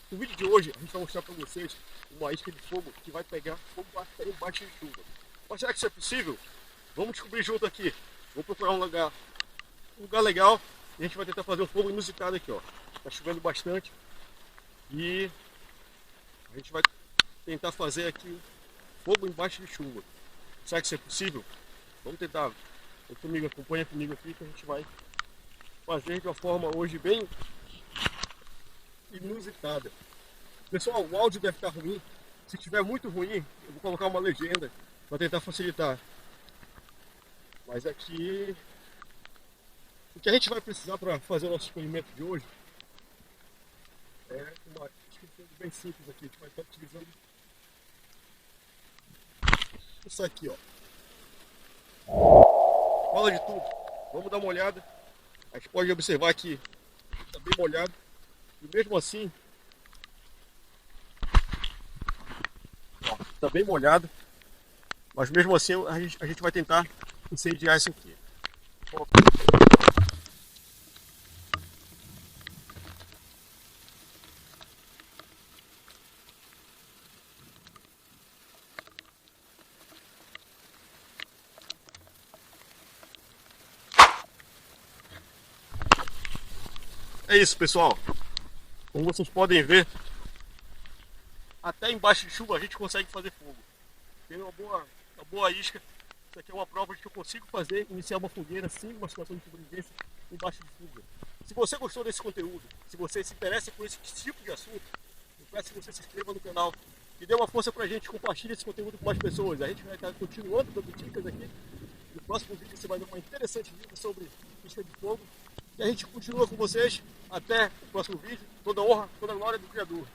No vídeo de hoje a gente vai mostrar para vocês uma isca de fogo que vai pegar fogo até embaixo de chuva. Mas será que isso é possível? Vamos descobrir junto aqui. Vou procurar um lugar legal e a gente vai tentar fazer um fogo inusitado aqui, ó. Tá chovendo bastante e a gente vai tentar fazer aqui fogo embaixo de chuva. Será que isso é possível? Vamos tentar. Vem comigo, acompanha comigo aqui que a gente vai fazer de uma forma hoje bem inusitada. Pessoal, o áudio deve estar ruim. Se estiver muito ruim, eu vou colocar uma legenda para tentar facilitar. Mas aqui, o que a gente vai precisar para fazer o nosso experimento de hoje é uma descrição bem simples aqui. A gente vai estar utilizando isso aqui, ó. Cola de tudo. Vamos dar uma olhada. A gente pode observar que está bem molhado. E mesmo assim, está bem molhado. Mas mesmo assim a gente vai tentar incendiar isso aqui. É isso, pessoal. Como vocês podem ver, até embaixo de chuva a gente consegue fazer fogo. Tem uma boa isca. Isso aqui é uma prova de que eu consigo iniciar uma fogueira sem uma situação de sobrevivência embaixo de chuva. Se você gostou desse conteúdo, se você se interessa por esse tipo de assunto, eu peço que você se inscreva no canal e dê uma força pra gente, compartilhe esse conteúdo com mais pessoas. A gente vai estar continuando dando dicas aqui. No próximo vídeo você vai ver uma interessante dica sobre isca de fogo. E a gente continua com vocês até o próximo vídeo. Toda honra, toda glória do Criador.